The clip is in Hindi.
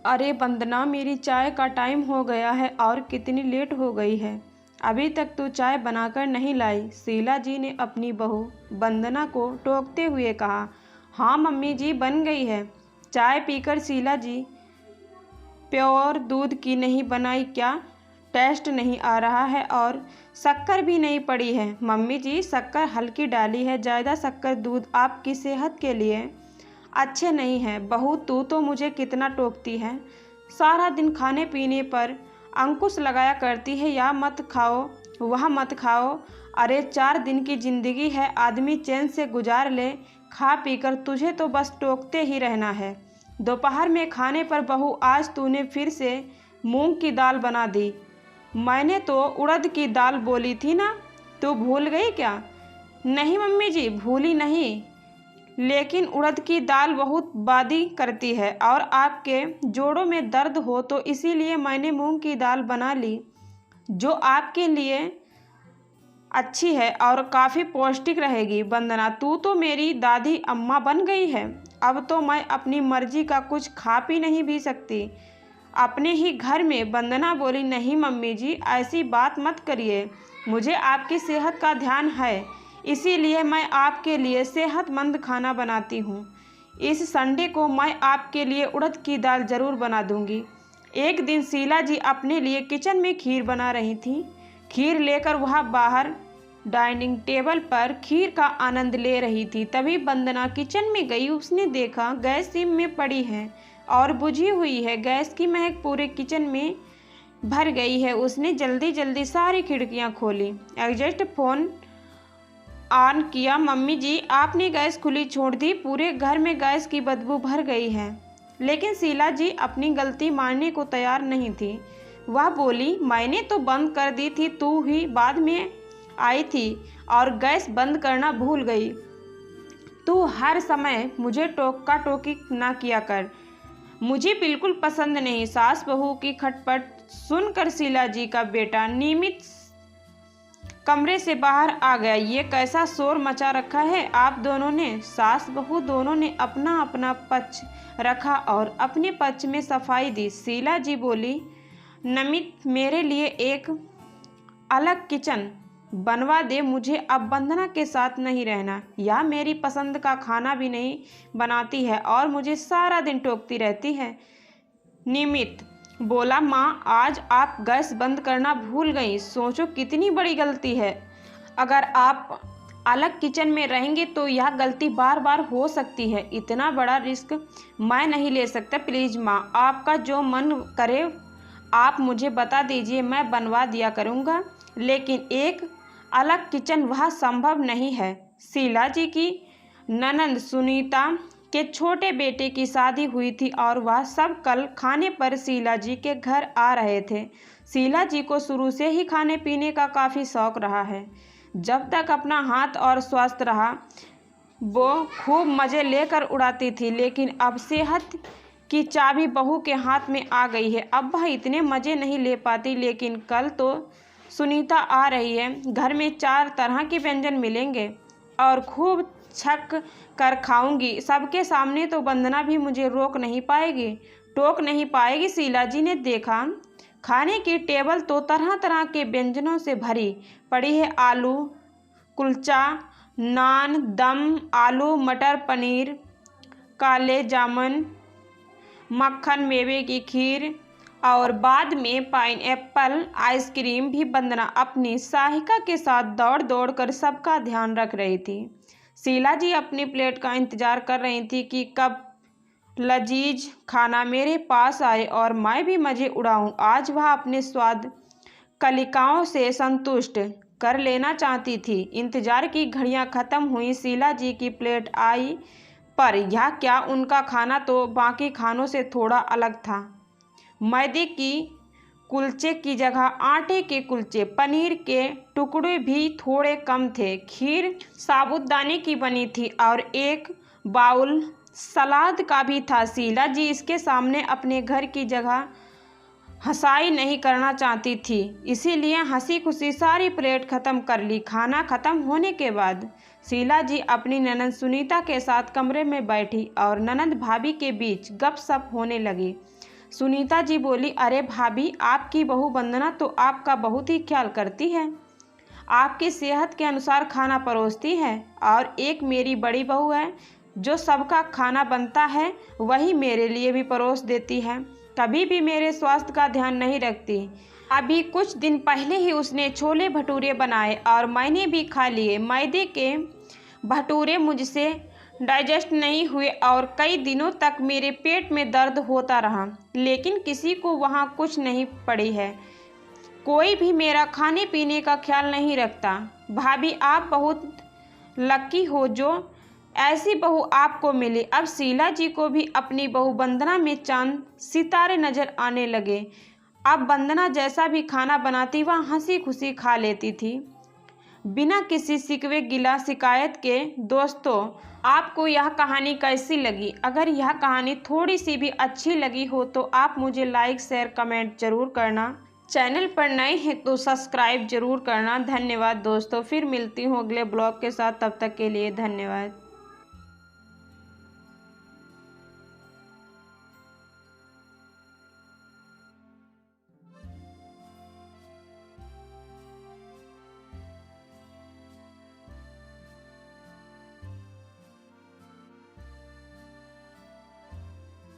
अरे वंदना, मेरी चाय का टाइम हो गया है और कितनी लेट हो गई है। अभी तक तू चाय बनाकर नहीं लाई। शीला जी ने अपनी बहू वंदना को टोकते हुए कहा। हाँ मम्मी जी, बन गई है। चाय पीकर शीला जी, प्योर दूध की नहीं बनाई क्या? टेस्ट नहीं आ रहा है और शक्कर भी नहीं पड़ी है। मम्मी जी, शक्कर हल्की डाली है, ज़्यादा शक्कर दूध आपकी सेहत के लिए अच्छे नहीं है। बहू, तू तो मुझे कितना टोकती है। सारा दिन खाने पीने पर अंकुश लगाया करती है। या मत खाओ, वह मत खाओ। अरे 4 दिन की ज़िंदगी है, आदमी चैन से गुजार ले। खा पीकर तुझे तो बस टोकते ही रहना है। दोपहर में खाने पर बहू, आज तूने फिर से मूंग की दाल बना दी। मैंने तो उड़द की दाल बोली थी ना, तू भूल गई क्या? नहीं मम्मी जी, भूली नहीं, लेकिन उड़द की दाल बहुत बादी करती है और आपके जोड़ों में दर्द हो तो इसीलिए मैंने मूंग की दाल बना ली, जो आपके लिए अच्छी है और काफ़ी पौष्टिक रहेगी। वंदना, तू तो मेरी दादी अम्मा बन गई है। अब तो मैं अपनी मर्जी का कुछ खा पी नहीं भी सकती अपने ही घर में। वंदना बोली। नहीं मम्मी जी, ऐसी बात मत करिए। मुझे आपकी सेहत का ध्यान है, इसीलिए मैं आपके लिए सेहतमंद खाना बनाती हूँ। इस संडे को मैं आपके लिए उड़द की दाल ज़रूर बना दूँगी। एक दिन शीला जी अपने लिए किचन में खीर बना रही थी। खीर लेकर वह बाहर डाइनिंग टेबल पर खीर का आनंद ले रही थी। तभी वंदना किचन में गई। उसने देखा गैस सिम में पड़ी है और बुझी हुई है। गैस की महक पूरे किचन में भर गई है। उसने जल्दी जल्दी सारी खिड़कियां खोली, एग्जॉस्ट फैन ऑन किया। मम्मी जी, आपने गैस खुली छोड़ दी, पूरे घर में गैस की बदबू भर गई है। लेकिन शीला जी अपनी गलती मानने को तैयार नहीं थी। वह बोली, मैंने तो बंद कर दी थी, तू ही बाद में आई थी और गैस बंद करना भूल गई। तू हर समय मुझे टोका टोकी ना किया कर, मुझे बिल्कुल पसंद नहीं। सास बहू की खटपट सुनकर शीला जी का बेटा नियमित कमरे से बाहर आ गया। ये कैसा शोर मचा रखा है आप दोनों ने? सास बहू दोनों ने अपना अपना पक्ष रखा और अपने पक्ष में सफाई दी। शीला जी बोली, नमित, मेरे लिए एक अलग किचन बनवा दे। मुझे अब वंदना के साथ नहीं रहना। या मेरी पसंद का खाना भी नहीं बनाती है और मुझे सारा दिन टोकती रहती है। निमित बोला, माँ, आज आप गैस बंद करना भूल गई। सोचो कितनी बड़ी गलती है। अगर आप अलग किचन में रहेंगे तो यह गलती बार बार हो सकती है। इतना बड़ा रिस्क मैं नहीं ले सकता। प्लीज़ माँ, आपका जो मन करे आप मुझे बता दीजिए, मैं बनवा दिया करूँगा। लेकिन एक अलग किचन वह संभव नहीं है। शीला जी की ननंद सुनीता के छोटे बेटे की शादी हुई थी और वह सब कल खाने पर शीला जी के घर आ रहे थे। शीला जी को शुरू से ही खाने पीने का काफ़ी शौक रहा है। जब तक अपना हाथ और स्वस्थ रहा वो खूब मज़े लेकर उड़ाती थी, लेकिन अब सेहत की चाबी बहू के हाथ में आ गई है। अब वह इतने मज़े नहीं ले पाती। लेकिन कल तो सुनीता आ रही है, घर में 4 तरह के व्यंजन मिलेंगे और खूब छक कर खाऊंगी सबके सामने। तो वंदना भी मुझे टोक नहीं पाएगी। शीला जी ने देखा खाने की टेबल तो तरह तरह के व्यंजनों से भरी पड़ी है। आलू कुलचा, नान, दम, आलू मटर पनीर, काले जामुन, मक्खन, मेवे की खीर और बाद में पाइनएप्पल आइसक्रीम भी। वंदना अपनी सहायिका के साथ दौड़ दौड़ कर सबका ध्यान रख रही थी। शीला जी अपनी प्लेट का इंतजार कर रही थी कि कब लजीज खाना मेरे पास आए और मैं भी मज़े उड़ाऊं। आज वह अपने स्वाद कलिकाओं से संतुष्ट कर लेना चाहती थी। इंतजार की घड़ियां ख़त्म हुई। शीला जी की प्लेट आई, पर यह क्या, उनका खाना तो बाकी खानों से थोड़ा अलग था। मैदे की कुलचे की जगह आटे के कुलचे, पनीर के टुकड़े भी थोड़े कम थे। खीर साबूदाने की बनी थी और एक बाउल सलाद का भी था। शीला जी इसके सामने अपने घर की जगह हंसाई नहीं करना चाहती थी, इसीलिए हंसी खुशी सारी प्लेट ख़त्म कर ली। खाना ख़त्म होने के बाद शीला जी अपनी ननंद सुनीता के साथ कमरे में बैठी और ननंद भाभी के बीच गपशप होने लगी। सुनीता जी बोली, अरे भाभी, आपकी बहू वंदना तो आपका बहुत ही ख्याल करती है, आपकी सेहत के अनुसार खाना परोसती है। और एक मेरी बड़ी बहू है जो सबका खाना बनता है वही मेरे लिए भी परोस देती है, कभी भी मेरे स्वास्थ्य का ध्यान नहीं रखती। अभी कुछ दिन पहले ही उसने छोले भटूरे बनाए और मैंने भी खा लिए। मैदे के भटूरे मुझसे डाइजेस्ट नहीं हुए और कई दिनों तक मेरे पेट में दर्द होता रहा, लेकिन किसी को वहाँ कुछ नहीं पड़ी है। कोई भी मेरा खाने पीने का ख्याल नहीं रखता। भाभी, आप बहुत लकी हो जो ऐसी बहू आपको मिली। अब शीला जी को भी अपनी बहू वंदना में चांद सितारे नजर आने लगे। अब वंदना जैसा भी खाना बनाती वह हंसी खुशी खा लेती थी, बिना किसी शिकवे गिला शिकायत के। दोस्तों, आपको यह कहानी कैसी लगी? अगर यह कहानी थोड़ी सी भी अच्छी लगी हो तो आप मुझे लाइक शेयर कमेंट जरूर करना। चैनल पर नए हैं तो सब्सक्राइब जरूर करना। धन्यवाद दोस्तों, फिर मिलती हूँ अगले ब्लॉग के साथ, तब तक के लिए धन्यवाद।